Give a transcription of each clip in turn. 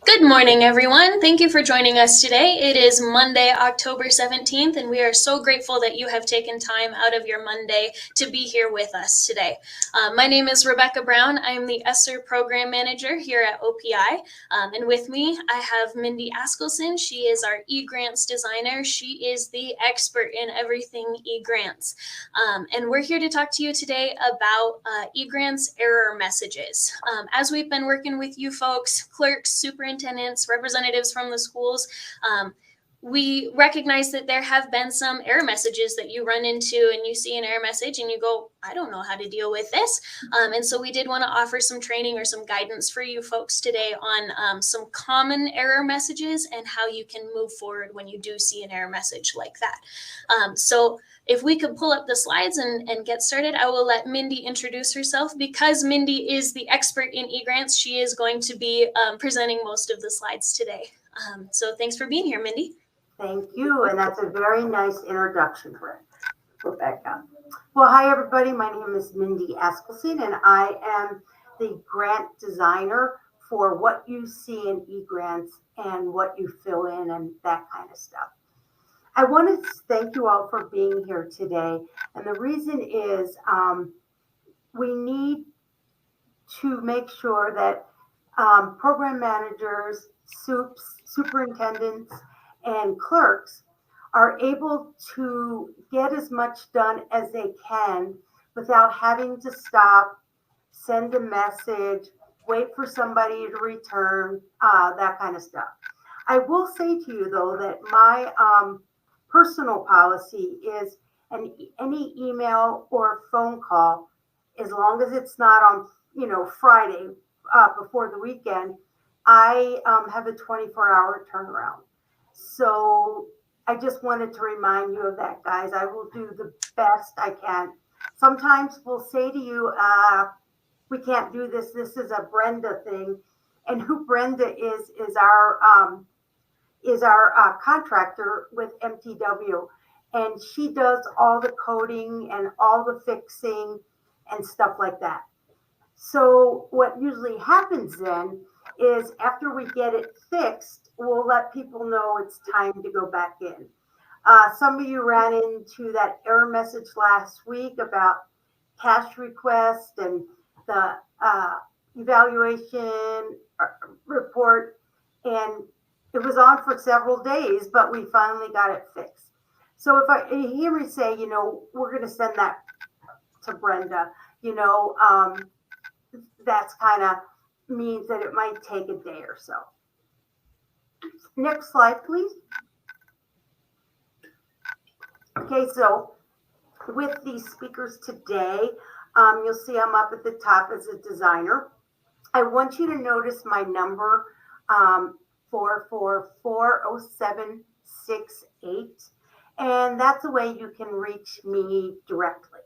Good morning, everyone. Thank you for joining us today. It is Monday, October 17th, and we are so grateful that you have taken time out of your Monday to be here with us today. My name is Rebecca Brown. I am the ESSER Program Manager here at OPI, and with me, I have Mindy Askelson. She is our eGrants designer. She is the expert in everything eGrants. And we're here to talk to you today about eGrants error messages. As we've been working with you folks, clerks, superintendents, representatives from the schools, we recognize that there have been some error messages that you run into and you see an error message and you go, I don't know how to deal with this. And so we did want to offer some training or some guidance for you folks today on some common error messages and how you can move forward when you do see an error message like that. So if we could pull up the slides and get started, I will let Mindy introduce herself. Because Mindy is the expert in eGrants, she is going to be presenting most of the slides today. So thanks for being here, Mindy. Thank you, and that's a very nice introduction, Rebecca. Well, hi everybody, my name is Mindy Askelson, and I am the grant designer for what you see in eGrants and what you fill in and that kind of stuff. I want to thank you all for being here today, and the reason is we need to make sure that program managers, superintendents, and clerks are able to get as much done as they can without having to stop, send a message, wait for somebody to return, that kind of stuff. I will say to you, though, that my personal policy is any email or phone call, as long as it's not on Friday before the weekend, I have a 24-hour turnaround. So I just wanted to remind you of that, guys. I will do the best I can. Sometimes we'll say to you, we can't do this. This is a Brenda thing. And who Brenda is our contractor with MTW. And she does all the coding and all the fixing and stuff like that. So what usually happens then is after we get it fixed, we'll let people know it's time to go back in. Some of you ran into that error message last week about cash request and the evaluation report, and it was on for several days, but we finally got it fixed. So if I hear me say, we're going to send that to Brenda, that's kind of means that it might take a day or so. Next slide, please. Okay, so with these speakers today, you'll see I'm up at the top as a designer. I want you to notice my number, 4440768, and that's a way you can reach me directly.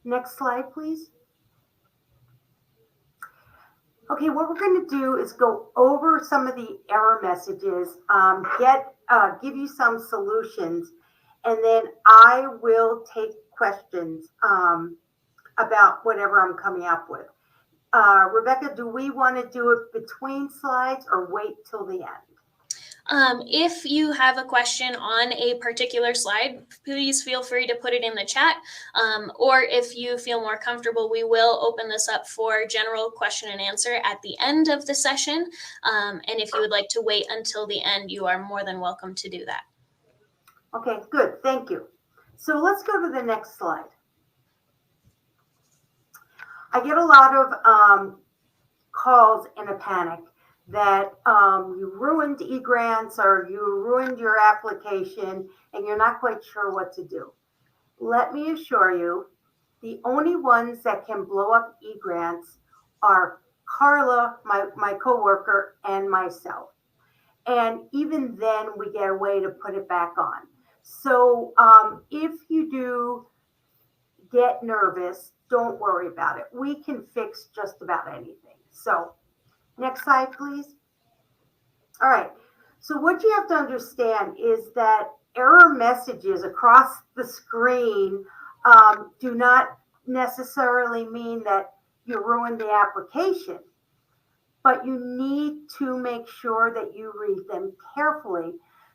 Next slide, please. Okay, what we're going to do is go over some of the error messages, give you some solutions, and then I will take questions about whatever I'm coming up with. Rebecca, do we want to do it between slides or wait till the end? If you have a question on a particular slide, please feel free to put it in the chat. Or if you feel more comfortable, we will open this up for general question and answer at the end of the session. And if you would like to wait until the end, you are more than welcome to do that. Okay, good. Thank you. So let's go to the next slide. I get a lot of calls in a panic that you ruined eGrants or you ruined your application and you're not quite sure what to do. Let me assure you, the only ones that can blow up eGrants are Carla, my coworker, and myself. And even then, we get a way to put it back on. So if you do get nervous, don't worry about it. We can fix just about anything. So next slide, please. All right. So what you have to understand is that error messages across the screen do not necessarily mean that you ruined the application. but you need to make sure that you read them carefully,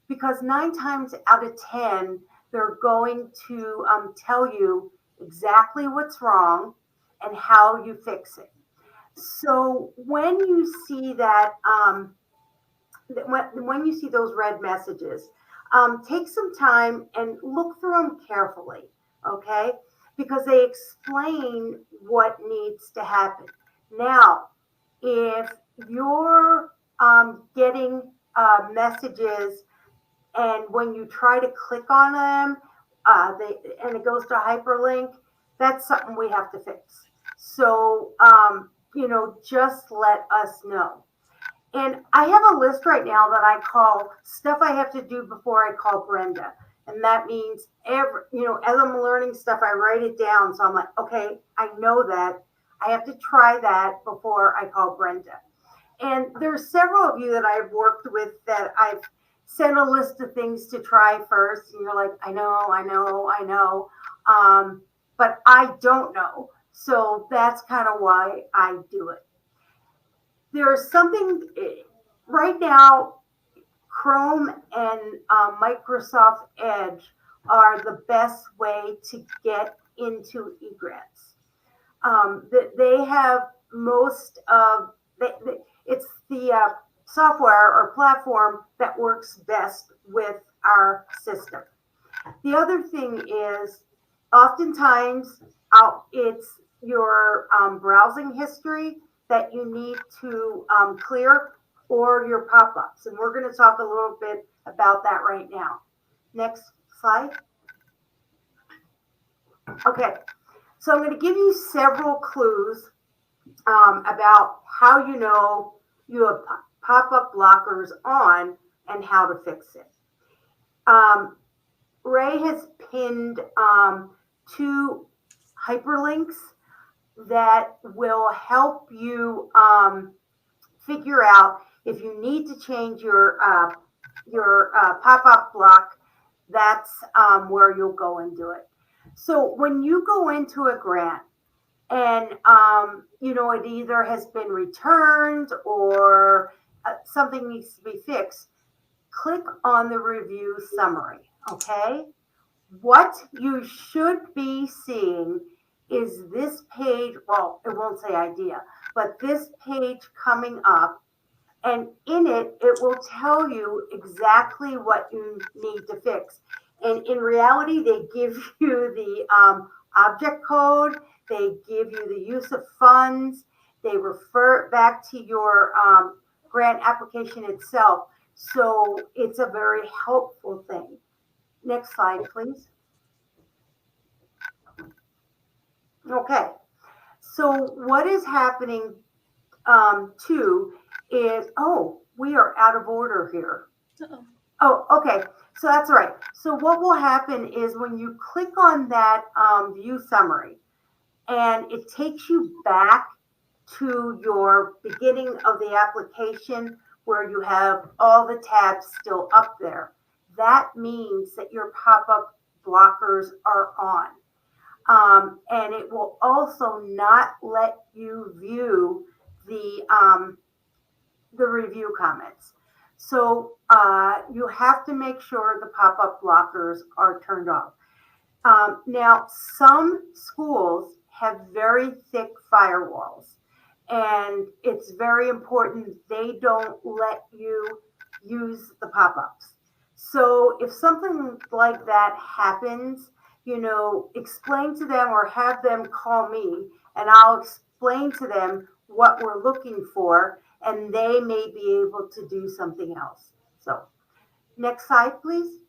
because 9 times out of 10, they're going to tell you exactly what's wrong and how you fix it. So when you see that, when you see those red messages, take some time and look through them carefully, okay? Because they explain what needs to happen. Now, if you're getting messages, and when you try to click on them, and it goes to hyperlink, that's something we have to fix. So, just let us know. And I have a list right now that I call stuff I have to do before I call Brenda. And that means as I'm learning stuff, I write it down. So I'm like, okay, I know that. I have to try that before I call Brenda. And there's several of you that I've worked with that I've sent a list of things to try first. And you're like, I know. But I don't know. So that's kind of why I do it. There's something right now, Chrome and Microsoft Edge are the best way to get into eGrants. They have most of it's the software or platform that works best with our system. The other thing is, oftentimes, it's your browsing history that you need to clear, or your pop-ups. And we're going to talk a little bit about that right now. Next slide. Okay, so I'm going to give you several clues about how you know you have pop-up blockers on and how to fix it. Ray has pinned 2 hyperlinks that will help you figure out if you need to change your pop-up block. That's where you'll go and do it. So when you go into a grant and it either has been returned or something needs to be fixed, click on the review summary. Okay, what you should be seeing is this page. Well, it won't say idea, but this page coming up, and in it will tell you exactly what you need to fix. And in reality, they give you the object code, they give you the use of funds, they refer back to your grant application itself. So it's a very helpful thing. Next slide, please. Okay, so what is happening too is, we are out of order here. Uh-oh. Oh, okay, so that's right. So what will happen is when you click on that view summary, and it takes you back to your beginning of the application where you have all the tabs still up there, that means that your pop-up blockers are on. And it will also not let you view the review comments. So you have to make sure the pop-up blockers are turned off. Now, some schools have very thick firewalls, and it's very important they don't let you use the pop-ups. So if something like that happens, explain to them or have them call me, and I'll explain to them what we're looking for, and they may be able to do something else. So next slide, please.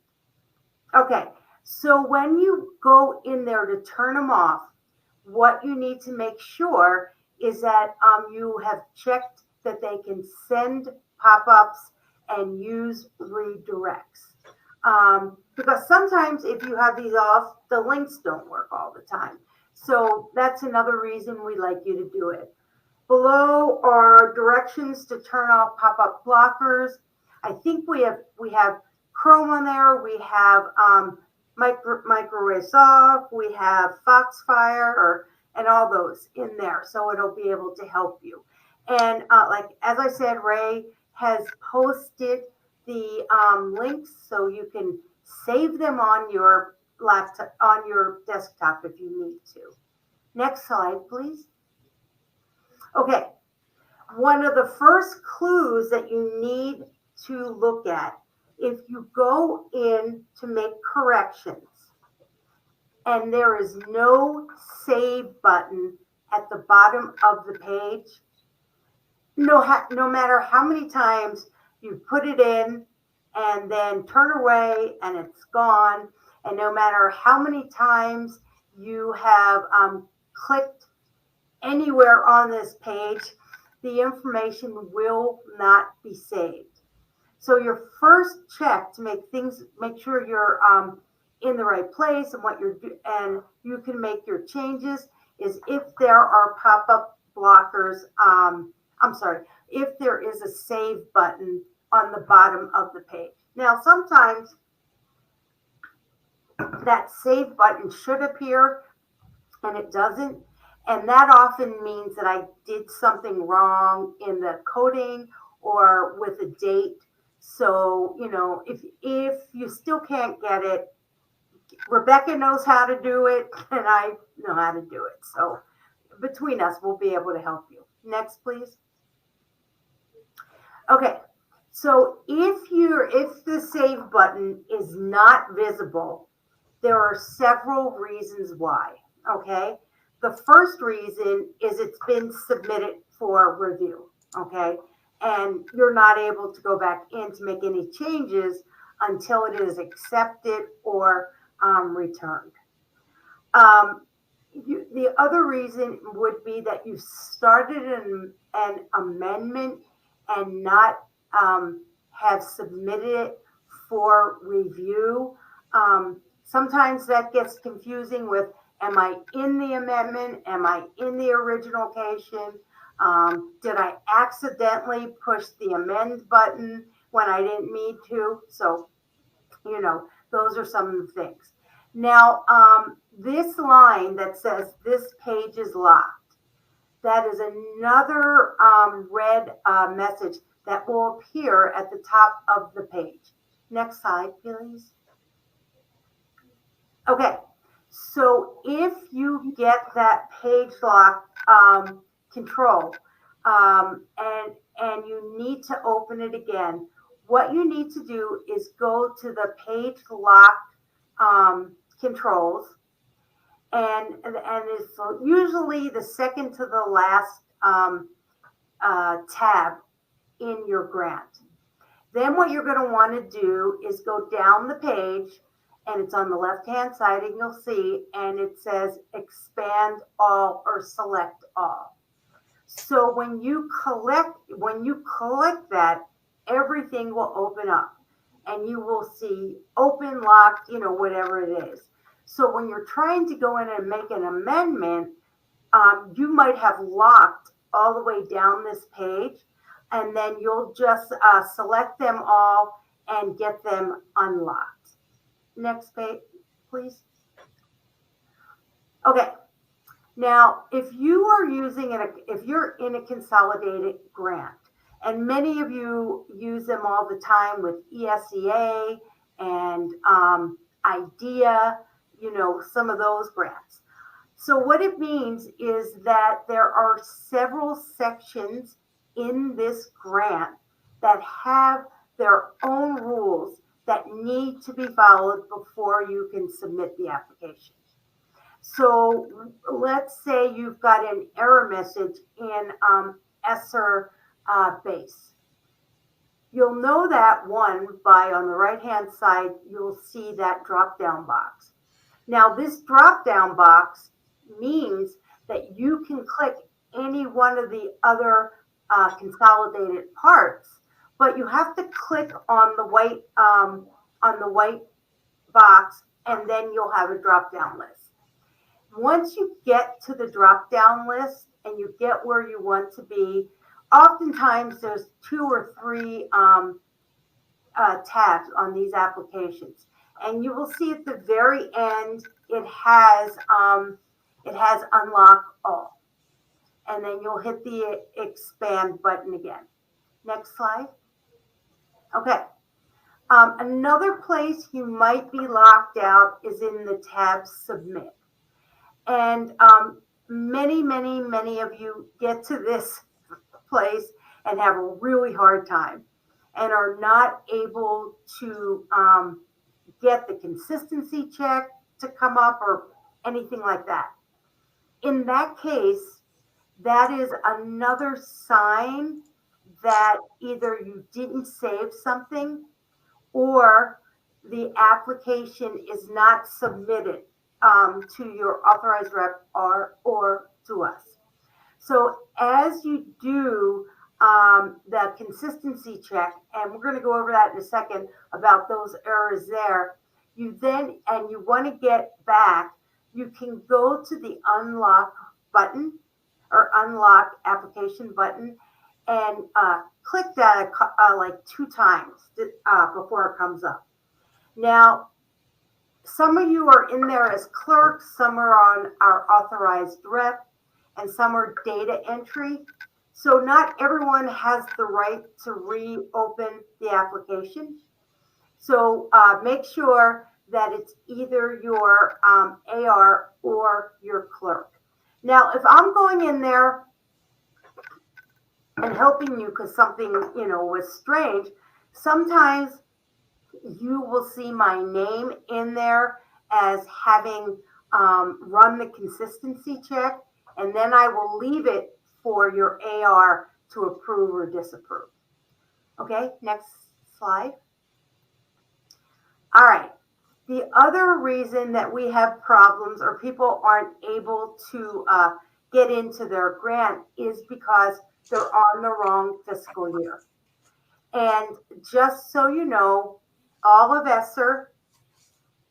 Okay, so when you go in there to turn them off, what you need to make sure is that you have checked that they can send pop-ups and use redirects. Because sometimes if you have these off, the links don't work all the time. So that's another reason we like you to do it. Below are directions to turn off pop-up blockers. I think we have Chrome on there. We have Microwaves Off. We have Foxfire and all those in there. So it'll be able to help you. And as I said, Ray has posted the links so you can save them on your laptop, on your desktop if you need to. Next slide, please. Okay, one of the first clues that you need to look at if you go in to make corrections and there is no save button at the bottom of the page, no matter how many times you put it in and then turn away and it's gone, and no matter how many times you have clicked anywhere on this page, the information will not be saved. So your first check to make sure you're in the right place and and you can make your changes is if there are pop-up blockers. If there is a save button on the bottom of the page. Now, sometimes that save button should appear and it doesn't. And that often means that I did something wrong in the coding or with a date. So, if you still can't get it, Rebecca knows how to do it and I know how to do it. So between us, we'll be able to help you. Next, please. Okay. So if the save button is not visible, there are several reasons why. Okay. The first reason is it's been submitted for review. Okay. And you're not able to go back in to make any changes until it is accepted or returned. The other reason would be that you started an amendment and not have submitted it for review. Sometimes that gets confusing with, am I in the amendment? Am I in the original cation? Did I accidentally push the amend button when I didn't mean to? So, those are some of the things. Now, this line that says this page is locked, that is another red message that will appear at the top of the page. Next slide, please. Okay, so if you get that page lock control and you need to open it again, what you need to do is go to the page lock controls, and it's usually the second to the last tab in your grant. Then what you're going to want to do is go down the page, and it's on the left hand side, and you'll see, and it says expand all or select all. So when you click that, everything will open up and you will see open, locked, whatever it is. So when you're trying to go in and make an amendment, you might have locked all the way down this page, and then you'll just select them all and get them unlocked. Next page, please. Okay. Now, if you're in a consolidated grant, and many of you use them all the time with ESEA and IDEA, some of those grants. So what it means is that there are several sections in this grant that have their own rules that need to be followed before you can submit the application. So let's say you've got an error message in ESSER base. You'll know that one by on the right-hand side, you'll see that drop-down box. Now, this drop-down box means that you can click any one of the other consolidated parts, but you have to click on the white box, and then you'll have a drop-down list. Once you get to the drop-down list and you get where you want to be, oftentimes there's 2 or 3 tabs on these applications, and you will see at the very end it has unlock all. and then you'll hit the expand button again. Next slide. Okay. Another place you might be locked out is in the tab Submit. And many of you get to this place and have a really hard time and are not able to get the consistency check to come up or anything like that. In that case, that is another sign that either you didn't save something or the application is not submitted to your authorized rep or to us. So as you do the consistency check, and we're going to go over that in a second about those errors there, you then, and you want to get back, you can go to the unlock button or unlock application button and click that like 2 times before it comes up. Now, some of you are in there as clerks, some are on our authorized rep, and some are data entry. So not everyone has the right to reopen the application. So make sure that it's either your AR or your clerk. Now, if I'm going in there and helping you because something, was strange, sometimes you will see my name in there as having run the consistency check, and then I will leave it for your AR to approve or disapprove. Okay, next slide. All right. The other reason that we have problems or people aren't able to get into their grant is because they're on the wrong fiscal year. And just so you know, all of ESSER,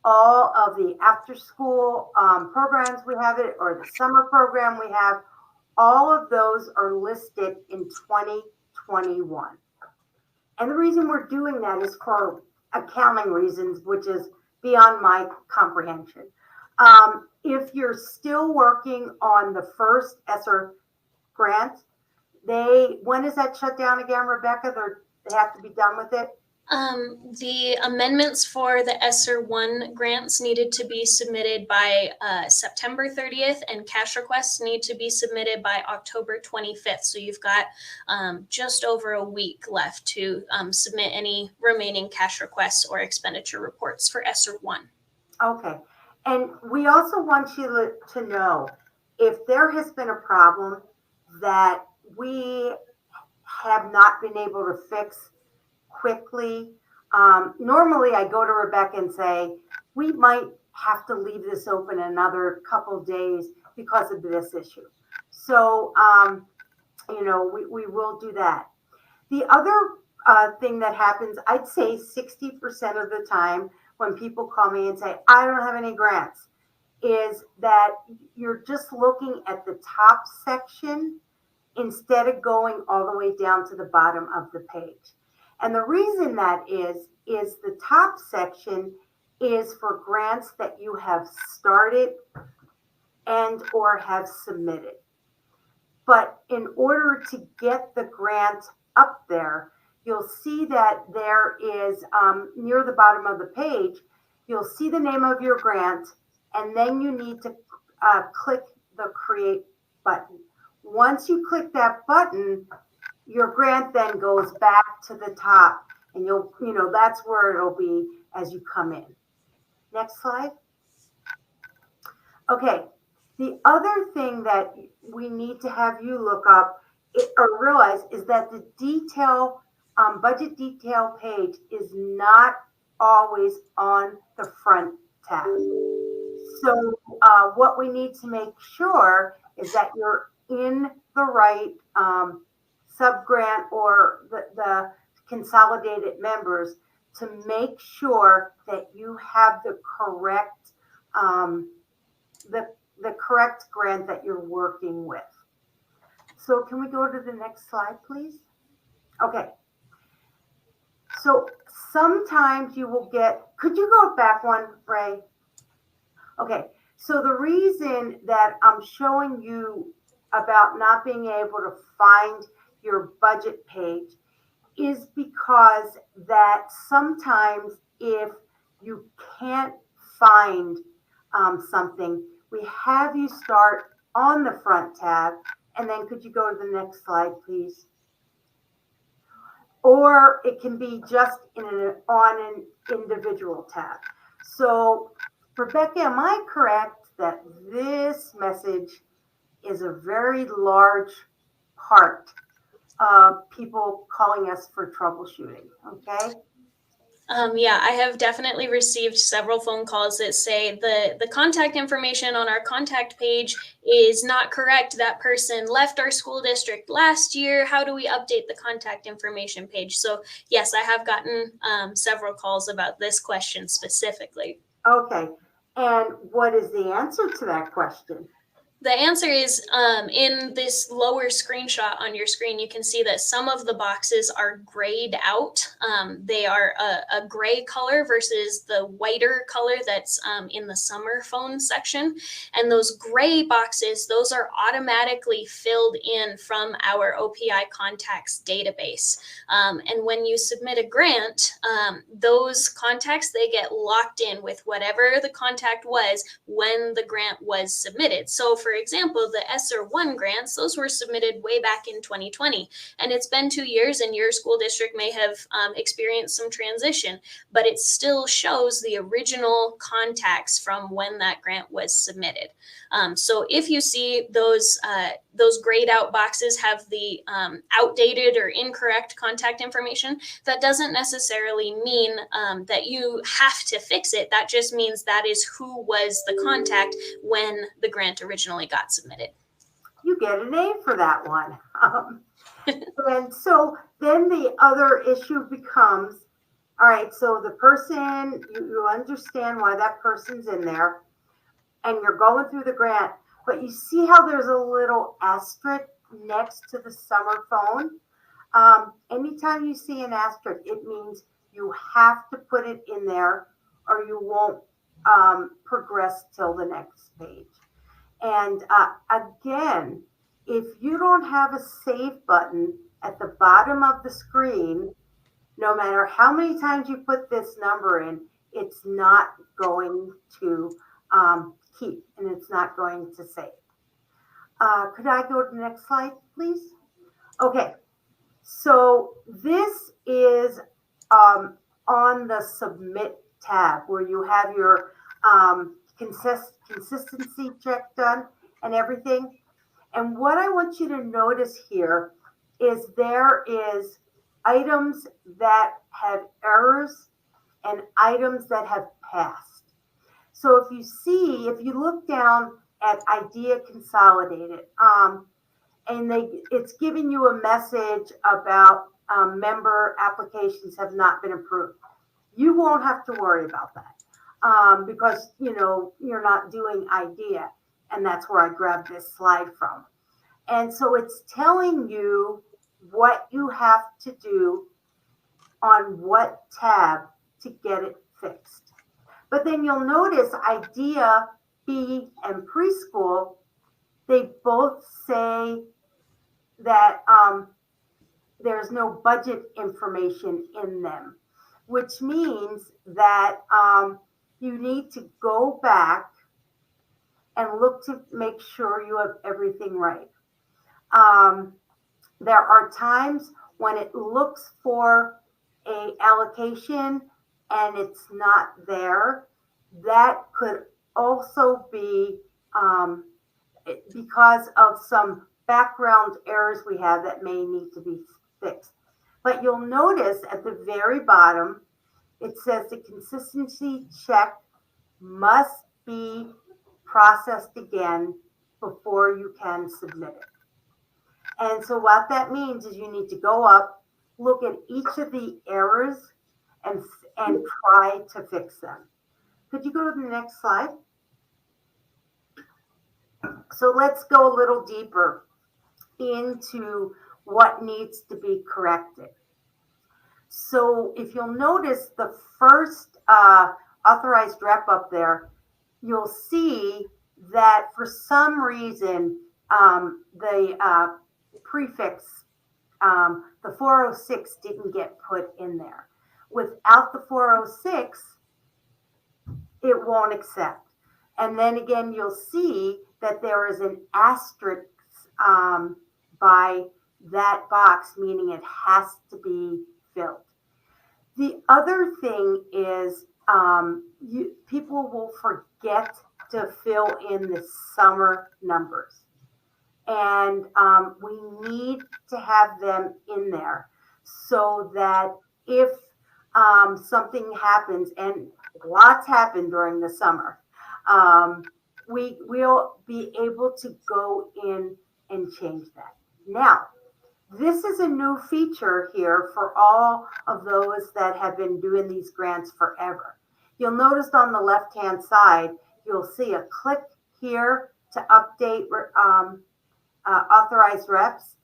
all of the after school programs we have it, or the summer program we have, all of those are listed in 2021. And the reason we're doing that is for accounting reasons, which is beyond my comprehension. If you're still working on the first ESSER grant, when is that shut down again, Rebecca? They have to be done with it? The amendments for the ESSER 1 grants needed to be submitted by September 30th, and cash requests need to be submitted by October 25th. So you've got just over a week left to submit any remaining cash requests or expenditure reports for ESSER 1. Okay. And we also want you to know if there has been a problem that we have not been able to fix quickly. Normally I go to Rebecca and say, we might have to leave this open another couple of days because of this issue. So, we will do that. The other thing that happens, I'd say 60% of the time when people call me and say, I don't have any grants, is that you're just looking at the top section instead of going all the way down to the bottom of the page. And the reason that is the top section is for grants that you have started and or have submitted. But in order to get the grant up there, you'll see that there is near the bottom of the page, you'll see the name of your grant, and then you need to click the create button. Once you click that button, your grant then goes back to the top, and that's where it'll be as you come in. Next slide. Okay, the other thing that we need to have you look up or realize is that the budget detail page is not always on the front tab. So what we need to make sure is that you're in the right subgrant or the consolidated members to make sure that you have the correct the correct grant that you're working with. So can we go to the next slide, please? Okay. So sometimes you will could you go back one, Ray? Okay. So the reason that I'm showing you about not being able to find your budget page is because that sometimes if you can't find something, we have you start on the front tab. And then could you go to the next slide, please? Or it can be just on an individual tab. So, Rebecca, am I correct that this message is a very large part of people calling us for troubleshooting? Okay. Yeah, I have definitely received several phone calls that say the contact information on our contact page is not correct. That person left our school district last year. How do we update the contact information page? So yes, I have gotten several calls about this question specifically. Okay. And what is the answer to that question? The answer is in this lower screenshot on your screen, you can see that some of the boxes are grayed out. They are a gray color versus the whiter color that's in the summer phone section. And those gray boxes, those are automatically filled in from our OPI contacts database. And when you submit a grant, those contacts, they get locked in with whatever the contact was when the grant was submitted. So for example, the ESSER 1 grants, those were submitted way back in 2020. And it's been 2 years and your school district may have experienced some transition, but it still shows the original contacts from when that grant was submitted. So if you see those grayed out boxes have the outdated or incorrect contact information, that doesn't necessarily mean that you have to fix it. That just means that is who was the contact when the grant originally got submitted. You get an A for that one. And so then the other issue becomes, all right, so the person, you understand why that person's in there and you're going through the grant, but you see how there's a little asterisk next to the summer phone? Anytime you see an asterisk, it means you have to put it in there or you won't progress till the next page. And again, if you don't have a save button at the bottom of the screen, no matter how many times you put this number in, it's not going to keep and it's not going to save. Could I go to the next slide, please? Okay, so this is on the submit tab where you have your consistency check done and everything. And what I want you to notice here is there is items that have errors and items that have passed. So if you look down at IDEA Consolidated, and it's giving you a message about member applications have not been approved. You won't have to worry about that because you're not doing IDEA, and that's where I grabbed this slide from. And so it's telling you what you have to do on what tab to get it fixed. But then you'll notice IDEA, B, and preschool, they both say that there's no budget information in them, which means that you need to go back and look to make sure you have everything right. There are times when it looks for a allocation and it's not there. That could also be because of some background errors we have that may need to be fixed. But you'll notice at the very bottom, it says the consistency check must be processed again before you can submit it. And so what that means is you need to go up, look at each of the errors and try to fix them. Could you go to the next slide? So let's go a little deeper into what needs to be corrected. So if you'll notice the first authorized rep up there, you'll see that for some reason the prefix, the 406 didn't get put in there. Without the 406, it won't accept. And then again, you'll see that there is an asterisk by that box, meaning it has to be filled. The other thing is people will forget to fill in the summer numbers. And we need to have them in there so that if something happens, and lots happen during the summer, we will be able to go in and change that. Now, this is a new feature here for all of those that have been doing these grants forever. You'll notice on the left-hand side, you'll see a click here to update authorized reps.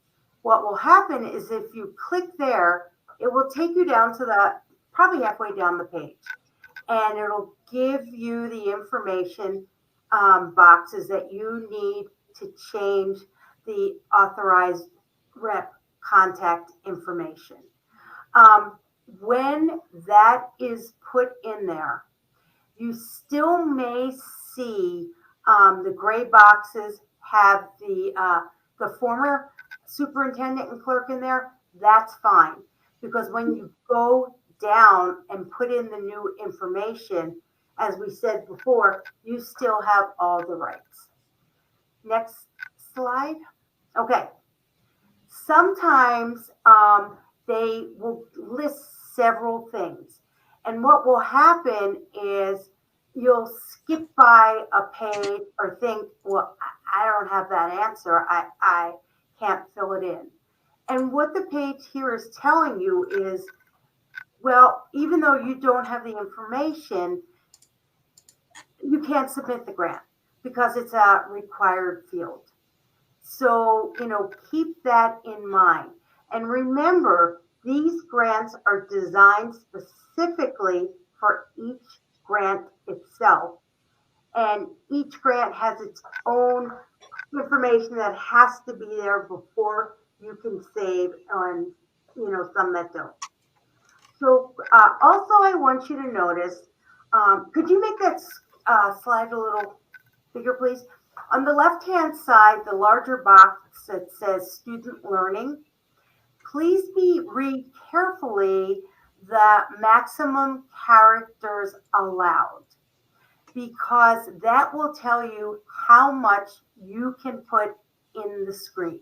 What will happen is if you click there, it will take you down to the probably halfway down the page, and it'll give you the information boxes that you need to change the authorized rep contact information. When that is put in there, you still may see the gray boxes have the former superintendent and clerk in there. That's fine, because when you go down and put in the new information, as we said before, you still have all the rights. Next slide. Okay. Sometimes they will list several things. And what will happen is you'll skip by a page or think, well, I don't have that answer. I can't fill it in. And what the page here is telling you is, well, even though you don't have the information, you can't submit the grant because it's a required field. So, keep that in mind. And remember, these grants are designed specifically for each grant itself. And each grant has its own information that has to be there before you can save on, some that don't. So also I want you to notice, could you make that slide a little bigger, please? On the left-hand side, the larger box that says student learning, please read carefully the maximum characters allowed, because that will tell you how much you can put in the screen.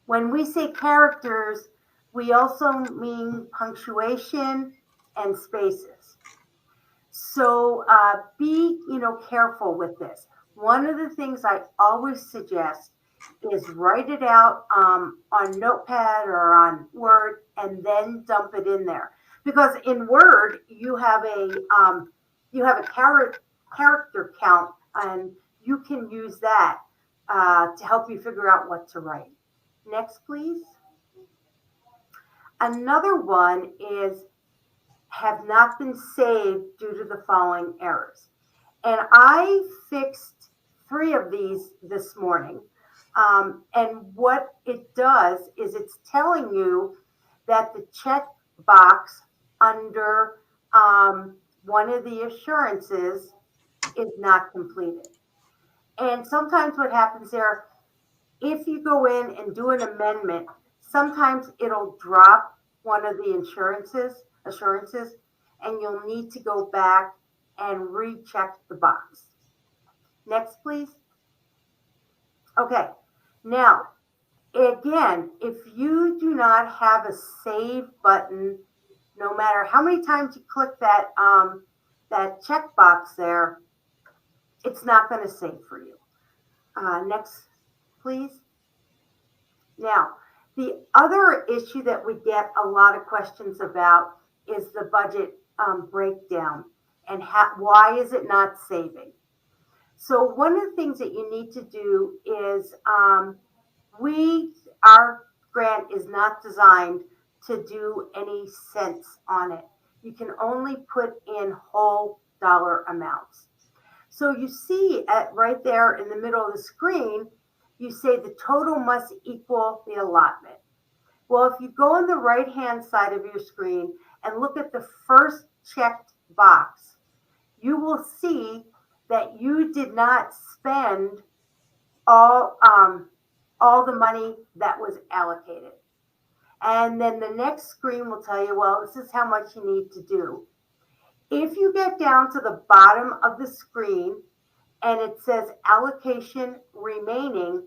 When we say characters, we also mean punctuation and spaces. So be careful with this. One of the things I always suggest is write it out on Notepad or on Word and then dump it in there. Because in Word you have a character count, and you can use that to help you figure out what to write. Next, please. Another one is have not been saved due to the following errors. And I fixed 3 of these this morning. And what it does is it's telling you that the check box under one of the assurances is not completed. And sometimes what happens there, if you go in and do an amendment, sometimes it'll drop one of the assurances, and you'll need to go back and recheck the box. Next, please. Okay, now, again, if you do not have a save button, no matter how many times you click that checkbox there, it's not going to save for you. Next, please. Now, the other issue that we get a lot of questions about is the budget breakdown and why is it not saving? So one of the things that you need to do is our grant is not designed to do any cents on it. You can only put in whole dollar amounts. So you see right there in the middle of the screen, you say the total must equal the allotment. Well, if you go on the right-hand side of your screen and look at the first checked box, you will see that you did not spend all the money that was allocated. And then the next screen will tell you, well, this is how much you need to do. If you get down to the bottom of the screen and it says allocation remaining,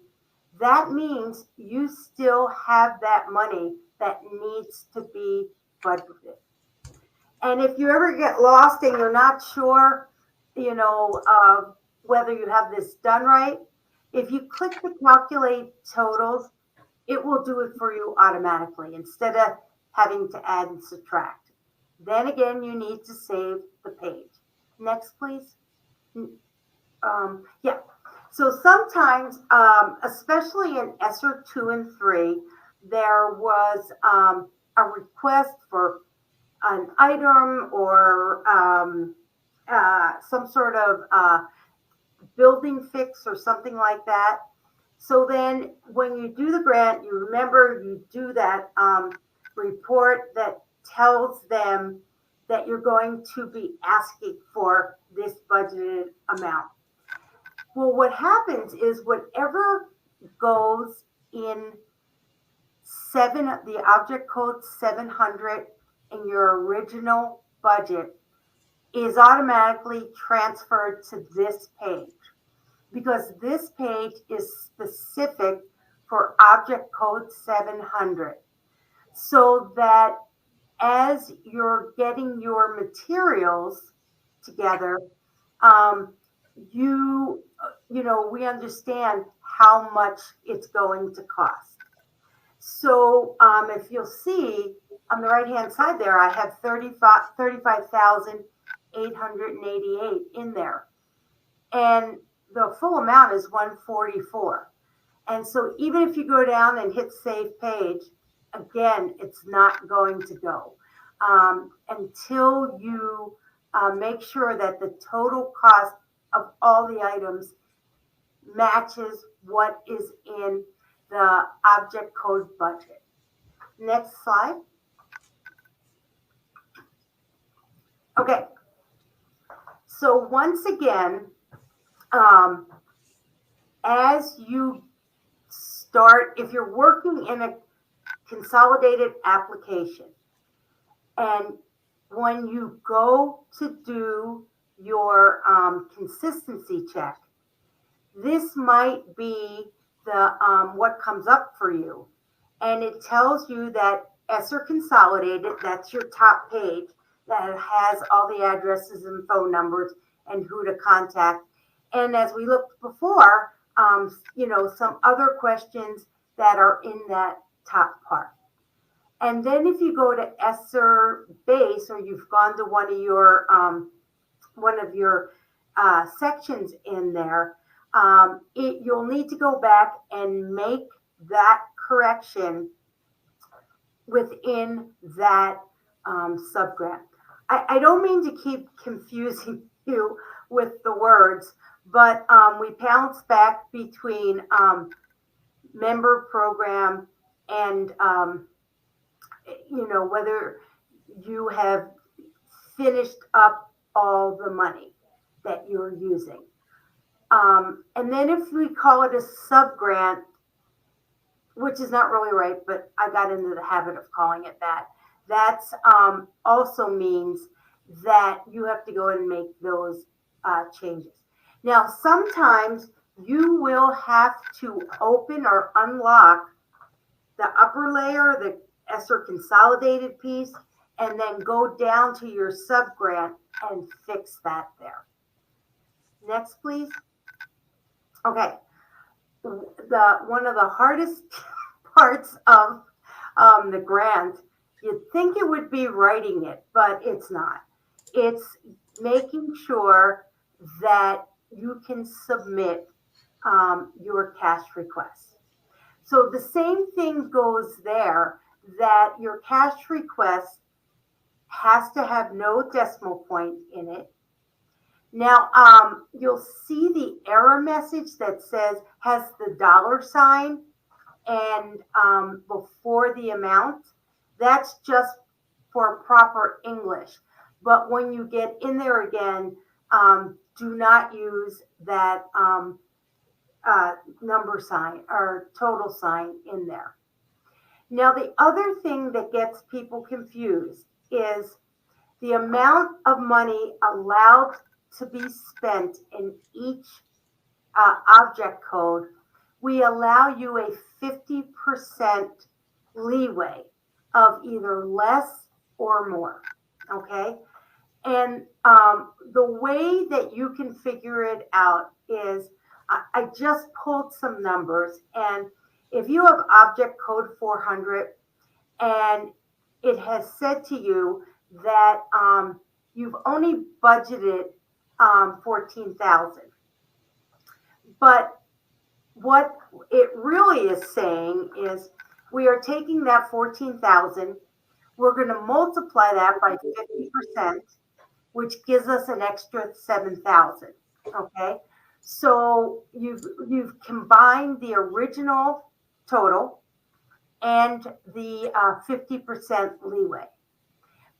that means you still have that money that needs to be budgeted. And if you ever get lost and you're not sure, whether you have this done right, if you click the calculate totals, it will do it for you automatically instead of having to add and subtract. Then again, you need to save the page. Next, please. Yeah. So sometimes, especially in ESSER 2 and 3, there was a request for an item or some sort of building fix or something like that. So then when you do the grant, you remember you do that report that tells them that you're going to be asking for this budgeted amount. Well, what happens is whatever goes in the object code 700 in your original budget is automatically transferred to this page, because this page is specific for object code 700. So that as you're getting your materials together, we understand how much it's going to cost. So if you'll see on the right-hand side there, I have 35,888 in there. And the full amount is 144. And so even if you go down and hit save page, again, it's not going to go until you make sure that the total cost of all the items matches what is in the object code budget. Next slide. Okay. So once again, as you start, if you're working in a consolidated application, and when you go to do your consistency check, this might be the what comes up for you, and it tells you that ESSER Consolidated, that's your top page that has all the addresses and phone numbers and who to contact. And as we looked before, some other questions that are in that top part. And then if you go to ESSER Base, or you've gone to one of your sections in there, you'll need to go back and make that correction within that subgrant. I don't mean to keep confusing you with the words, but we bounce back between member program and whether you have finished up all the money that you're using. And then if we call it a subgrant, which is not really right, but I got into the habit of calling it that, that's also means that you have to go and make those changes. Now, sometimes you will have to open or unlock the upper layer, the ESSER Consolidated piece, and then go down to your subgrant and fix that there. Next, please. Okay. One of the hardest parts of the grant, you'd think it would be writing it, but it's not. It's making sure that you can submit your cash request. So the same thing goes there, that your cash request has to have no decimal point in it, Now, you'll see the error message that says has the dollar sign and before the amount. That's just for proper English. But when you get in there again, do not use that number sign or total sign in there. Now, the other thing that gets people confused is the amount of money allowed to be spent in each object code. We allow you a 50% leeway of either less or more. Okay. And the way that you can figure it out is I just pulled some numbers. And if you have object code 400 and it has said to you that you've only budgeted 14,000, but what it really is saying is we are taking that 14,000, we're going to multiply that by 50%, which gives us an extra 7,000. Okay, so you've combined the original total and the 50% leeway.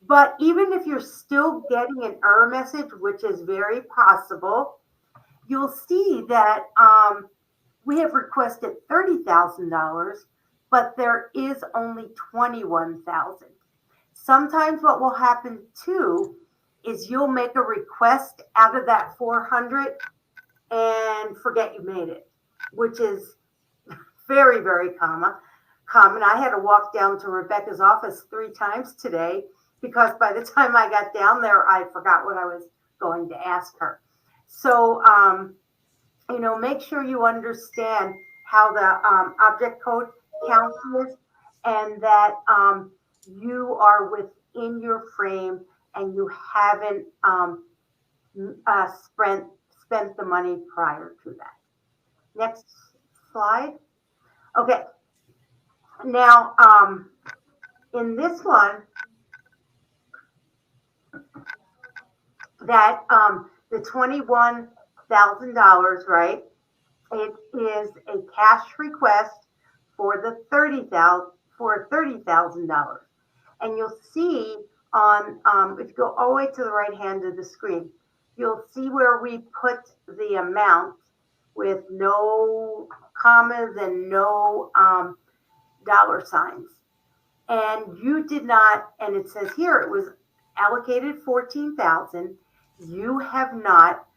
But even if you're still getting an error message, which is very possible, you'll see that we have requested $30,000, but there is only 21,000. Sometimes what will happen too is you'll make a request out of that 400 and forget you made it, which is very, very common. I had to walk down to Rebecca's office 3 times today because by the time I got down there, I forgot what I was going to ask her. So, make sure you understand how the object code counts is and that you are within your frame and you haven't spent the money prior to that. Next slide. Okay. Now, in this one, that the $21,000, right? It is a cash request for the $30,000, and you'll see on if you go all the way to the right hand of the screen, you'll see where we put the amount with no commas and no dollar signs. And you did not, and it says here it was allocated 14,000. You have not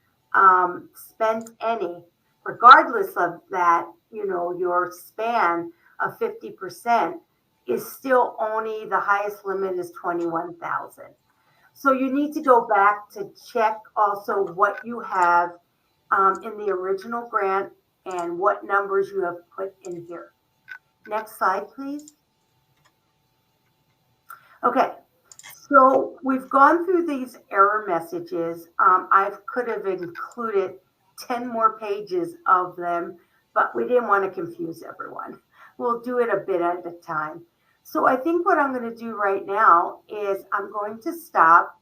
spent any. Regardless of that, your span of 50% is still only the highest limit is 21,000. So you need to go back to check also what you have in the original grant and what numbers you have put in here. Next slide, please. Okay, so we've gone through these error messages. I could have included 10 more pages of them, but we didn't want to confuse everyone. We'll do it a bit at a time. So I think what I'm going to do right now is I'm going to stop